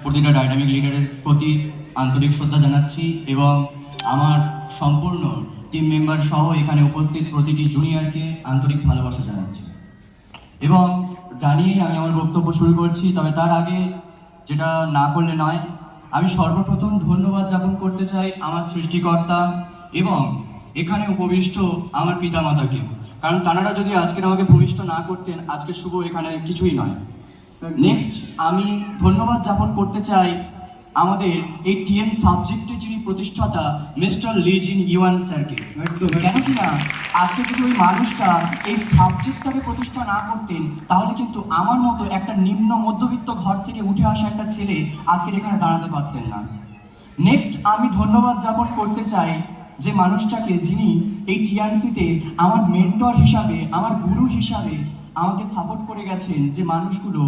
প্রতিটা ডাইনামিক লিডারের প্রতি আন্তরিক শ্রদ্ধা জানাচ্ছি এবং আমার সম্পূর্ণ টিম মেম্বার সহ এখানে উপস্থিত প্রতিটি জুনিয়রকে আন্তরিক ভালোবাসা জানাচ্ছি এবং জানিয়েই আমি আমার বক্তব্য শুরু করছি। তবে তার আগে যেটা না করলে নয়, আমি সর্বপ্রথম ধন্যবাদ জ্ঞাপন করতে চাই আমার সৃষ্টিকর্তা এবং এখানে উপবিষ্ট আমার পিতামাতাকে, কারণ তাঁরা যদি আজকের আমাকে ভূমিষ্ঠ না করতেন আজকে শুভ এখানে কিছুই নয়। নেক্সট আমি ধন্যবাদ জ্ঞাপন করতে চাই আমাদের এই টিএন সাবজেক্টের যিনি প্রতিষ্ঠাতা মিস্টার লিজিন ইউয়ান স্যারকে। কেন কিনা আজকে যদি ওই মানুষটা এই সাবজেক্টটাকে প্রতিষ্ঠা না করতেন তাহলে কিন্তু আমার মতো একটা নিম্ন মধ্যবিত্ত ঘর থেকে উঠে আসা একটা ছেলে আজকের এখানে দাঁড়াতে পারতেন না। নেক্সট আমি ধন্যবাদ জ্ঞাপন করতে চাই যে মানুষটাকে, যিনি এই টিএনসিতে আমার মেন্টর হিসাবে, আমার গুরু হিসাবে আমাকে সাপোর্ট করে গেছেন, যে মানুষগুলো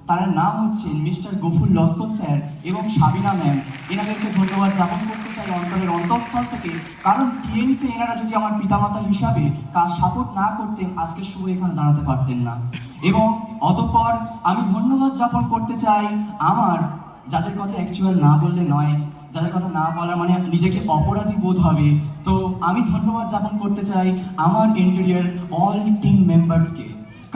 তার নাম হচ্ছে মিস্টার গফুর লস্কর স্যার এবং সাবিনা ম্যাম। এনাদেরকে ধন্যবাদ জ্ঞাপন করতে চাই অন্তরের অন্তঃস্থল থেকে, কারণ টিএনসি এনারা যদি আমার পিতামাতা হিসাবে কার সাপোর্ট না করতেন আজকে শুভ এখানে দাঁড়াতে পারতেন না। এবং অতঃপর আমি ধন্যবাদ জ্ঞাপন করতে চাই আমার, যাদের কথা অ্যাকচুয়াল না বললে নয়, যাদের কথা না বলার মানে নিজেকে অপরাধী বোধ হবে, তো আমি ধন্যবাদ জ্ঞাপন করতে চাই আমার ইন্টেরিয়র অল টিম মেম্বার্সকে।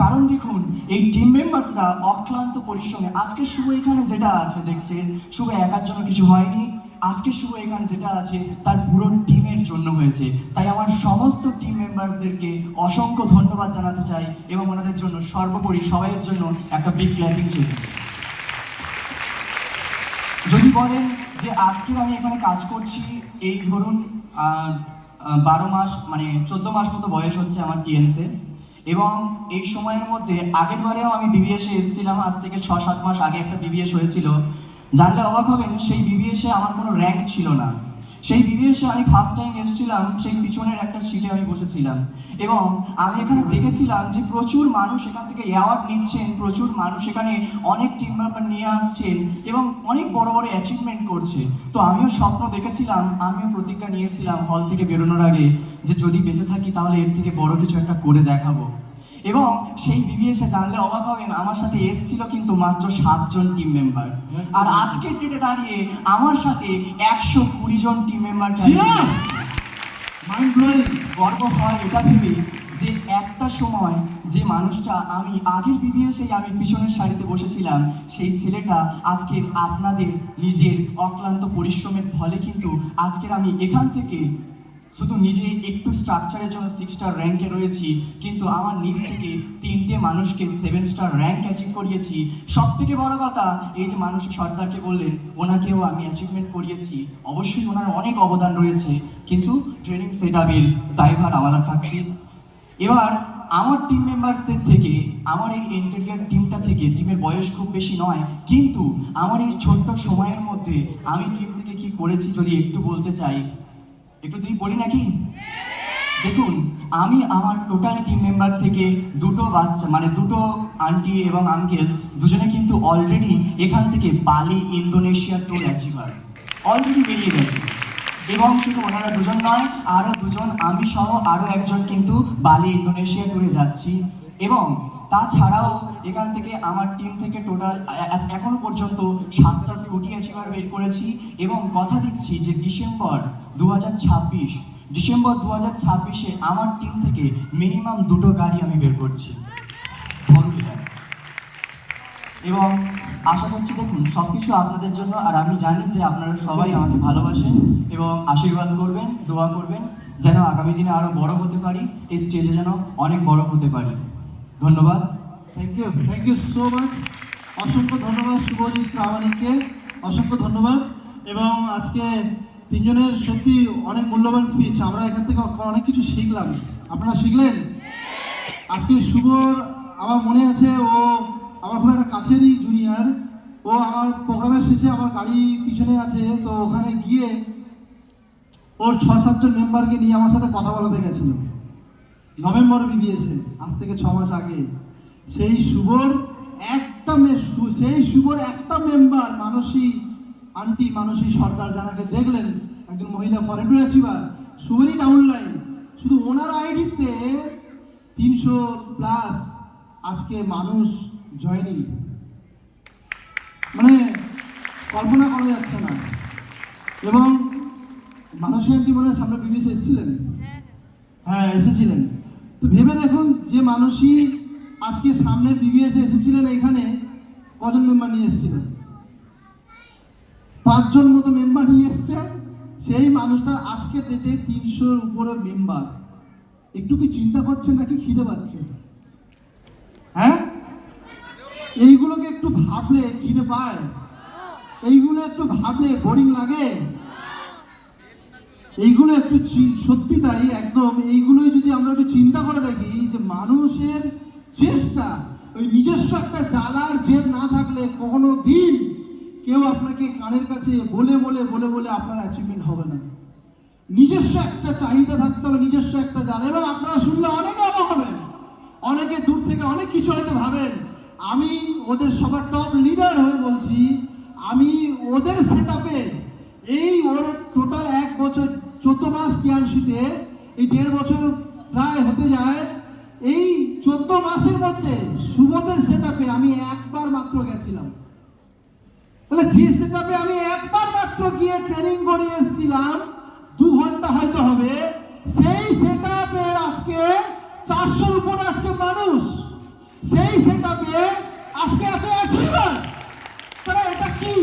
কারণ দেখুন এই টিম মেম্বার্সরা অক্লান্ত পরিশ্রমে আজকে শুভ এখানে যেটা আছে দেখছেন, শুভ একার জন্য কিছু হয়নি, আজকে শুভ এখানে যেটা আছে তার পুরো টিমের জন্য হয়েছে। তাই আমার সমস্ত টিম মেম্বার্সদেরকে অসংখ্য ধন্যবাদ জানাতে চাই এবং ওনাদের জন্য সর্বোপরি সবাইয়ের জন্য একটা বিগ ক্ল্যাপিং চাই। যদি বলেন যে আজকে আমি এখানে কাজ করছি, এই ধরুন 12 মাস মানে 14 মাস মতো বয়স হচ্ছে আমার টিএনসে, এবং এই সময়ের মধ্যে আগের বারেও আমি বিবিএসে এসেছিলাম, আজ থেকে 6-7 মাস আগে একটা বিবিএস হয়েছিল। জানলে অবাক হবেন, সেই বিবিএসে আমার কোনো র্যাঙ্ক ছিল না। সেই বিবিএসে আমি ফার্স্ট টাইম এসেছিলাম, সেই পিছনের একটা সিটে আমি বসেছিলাম এবং আমি এখানে দেখেছিলাম যে প্রচুর মানুষ এখান থেকে অ্যাওয়ার্ড নিচ্ছেন, প্রচুর মানুষ এখানে অনেক টিম মেম্বার নিয়ে আসছেন এবং অনেক বড় বড় অ্যাচিভমেন্ট করছে। তো আমিও স্বপ্ন দেখেছিলাম, আমিও প্রতিজ্ঞা নিয়েছিলাম হল থেকে বেরোনোর আগে যে যদি বেঁচে থাকি তাহলে এর থেকে বড় কিছু একটা করে দেখাবো। এবং সেই বিবিএসে জানলে অবাক হবেন, আমার সাথে এসেছিল কিন্তু মাত্র 7 জন টিম মেম্বার, আর আজকের ডেটে দাঁড়িয়ে আমার সাথে 120 জন টিম মেম্বার। গর্ব হয় এটা ভেবে যে একটা সময় যে মানুষটা আমি আগের বিবিএসে আমি পিছনের সারিতে বসেছিলাম, সেই ছেলেটা আজকের আপনাদের নিজের অক্লান্ত পরিশ্রমের ফলে কিন্তু আজকের আমি এখান থেকে শুধু নিজে একটু স্ট্রাকচারের জন্য 6 স্টার র্যাঙ্কে রয়েছি, কিন্তু আমার নিজ থেকে 3টে মানুষকে 7 স্টার র্যাঙ্ক অ্যাচিভ করিয়েছি। সব থেকে বড় কথা, এই যে মানুষ সর্দারকে বললেন, ওনাকেও আমি অ্যাচিভমেন্ট করিয়েছি। অবশ্যই ওনার অনেক অবদান রয়েছে, কিন্তু ট্রেনিং সেট আপের দায়ভার আমরা থাকছি। এবার আমার টিম মেম্বারসদের থেকে, আমার এই ইন্টেরিয়র টিমটা থেকে, টিমের বয়স খুব বেশি নয়, কিন্তু আমার এই ছোট্ট সময়ের মধ্যে আমি টিম থেকে কি করেছি যদি একটু বলতে চাই, একটু তুই বলি নাকি? দেখুন, আমি আমার টোটাল টিম মেম্বার থেকে 2টো বাচ্চা মানে 2টো আন্টি এবং আঙ্কেল, দুজনে কিন্তু অলরেডি এখান থেকে বালি ইন্দোনেশিয়া ট্যুর অ্যাচিভার অলরেডি বেরিয়ে গেছে। এবং শুধু ওনারা দুজন নয়, আরও দুজন, আমি সহ আরও একজন কিন্তু বালি ইন্দোনেশিয়া ট্যুরে যাচ্ছি। এবং তাছাড়াও এখান থেকে আমার টিম থেকে টোটাল এখনো পর্যন্ত 7টা স্কুটি অ্যাচিভার বের করেছি এবং কথা দিচ্ছি যে ডিসেম্বর 2026-এ আমার টিম থেকে মিনিমাম 2টো গাড়ি আমি বের করছি এবং আশা করছি দেখুন সব কিছু আপনাদের জন্য। আর আমি জানি যে আপনারা সবাই আমাকে ভালোবাসেন এবং আশীর্বাদ করবেন, দোয়া করবেন যেন আগামী দিনে আরও বড় হতে পারি, এই স্টেজে যেন অনেক বড় হতে পারি। ধন্যবাদ। Thank you so much. অসংখ্য ধন্যবাদ শুভজিৎ প্রামাণিককে, অসংখ্য ধন্যবাদ। এবং আজকে তিনজনের সত্যি অনেক মূল্যবান স্পিচ, আমরা এখান থেকে অনেক কিছু শিখলাম। আপনারা শিখলেন? আজকে শুভর আমার মনে আছে, ও আমার খুব একটা কাছেরই জুনিয়র, ও আমার প্রোগ্রামের শেষে আমার গাড়ি পিছনে আছে, তো ওখানে গিয়ে ওর 6-7 জন মেম্বারকে নিয়ে আমার সাথে কথা বলাতে গেছিল নভেম্বর বিবিএসে, আজ থেকে 6 মাস আগে। সেই শুভর একটা মেম্বার মানসী আন্টি, মানসী সর্দার, জানাকে দেখলেন একজন মহিলা ফরেন ট্যুর অ্যাচিভার, শুভরই ডাউনলাইন, শুধু ওনার আইডিতে 300+ আজকে মানুষ জয়েনিং। মানে কল্পনা করা যাচ্ছে না। এবং মানসী আন্টি মনে হয় সামনে বিবিএস এসেছিলেন, হ্যাঁ এসেছিলেন। তো ভেবে দেখুন যে মানসী আজকে সামনের বিবিএস এসেছিলেন, এখানে কজন মেম্বার নিয়ে এসেছিলেন? 5 জন মতো মেম্বার নিয়ে এসছেন। সেই মানুষটার আজকের ডেটে 300-র উপরে মেম্বার। একটু কি চিন্তা করছেন নাকি খিদে পাচ্ছে? হ্যাঁ, এইগুলোকে একটু ভাবলে খিদে পায়? এইগুলো একটু ভাবলে বোরিং লাগে? এইগুলো একটু সত্যি তাই একদম, এইগুলোই যদি আমরা একটু চিন্তা করে দেখি যে মানুষের চেষ্টা, ওই নিজস্ব একটা জ্বালার জেদ না থাকলে কখনো দিন কেউ আপনাকে কানের কাছে বলে বলে বলে বলে আপনার অ্যাচিভমেন্ট হবে না। নিজস্ব একটা চাহিদা থাকতে হবে, নিজস্ব একটা জ্বালা। এবং আপনারা শুনলে অনেকে অবাক হবেন, অনেকে দূর থেকে অনেক কিছু হয়তো ভাবেন। আমি ওদের সবার টপ লিডার হয়ে বলছি, আমি ওদের সেটআপে এই ওর টোটাল 1 বছর 14 মাস টিআরসিতে, এই 1.5 বছর প্রায় হতে যায়। এই 14 মাসের মধ্যে সুবোধের সেটআপে আমি একবার মাত্র গেছিলাম। তাহলে যে সেটআপে আমি একবার মাত্র গিয়ে ট্রেনিং করে এসেছিলাম, 2 ঘন্টা হয়তো হবে, সেই সেটআপের আজকে 400-র উপরে আজকে মানুষ, সেই সেটআপে আজকে এত অ্যাচিভার। তাহলে এটা কি?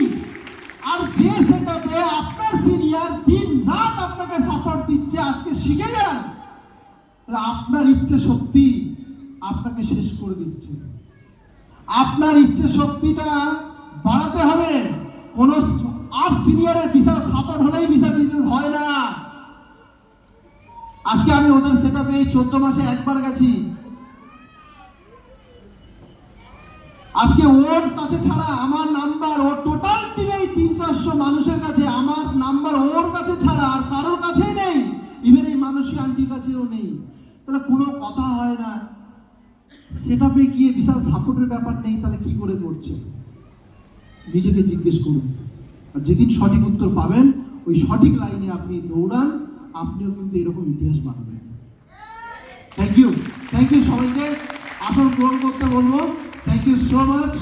আর যে সেটআপে আপনার সিনিয়র দিন রাত আপনাকে সাপোর্ট দিচ্ছে, আজকে শিখে যান। তাহলে আপনার ইচ্ছে শক্তি আপনাকে শেষ করে দিচ্ছে। আপনার ইচ্ছে শক্তিটা বাড়াতে হবে। কোন আপ সিনিয়রের বিশাল সাপোর্ট হলেই বিশাল বিজনেস হয় না। আজকে আমি ওদের সেটআপে 14 মাসে একবার গেছি। আজকে ওর কাছে ছাড়া আমার নাম্বার, ওর টোটাল টিমে 300-400 মানুষের কাছে আমার নাম্বার ওর কাছে ছাড়া আর কারোর কাছেই নেই, ইভেন এই মানসী আন্টির কাছেও নেই। তাহলে কোনো কথা হয় না। সেটআপে গিয়ে বিশাল সাপোর্টের ব্যাপার নেই, তাহলে কি করে করছে? নিজেকে জিজ্ঞেস করুন। আর যেদিন সঠিক উত্তর পাবেন, ওই সঠিক লাইনে আপনি দৌড়ান, আপনিও কিন্তু এরকম ইতিহাস বানাবেন। থ্যাংক ইউ সবাইকে। আসন গ্রহণ করতে বলবো। Thank you so much.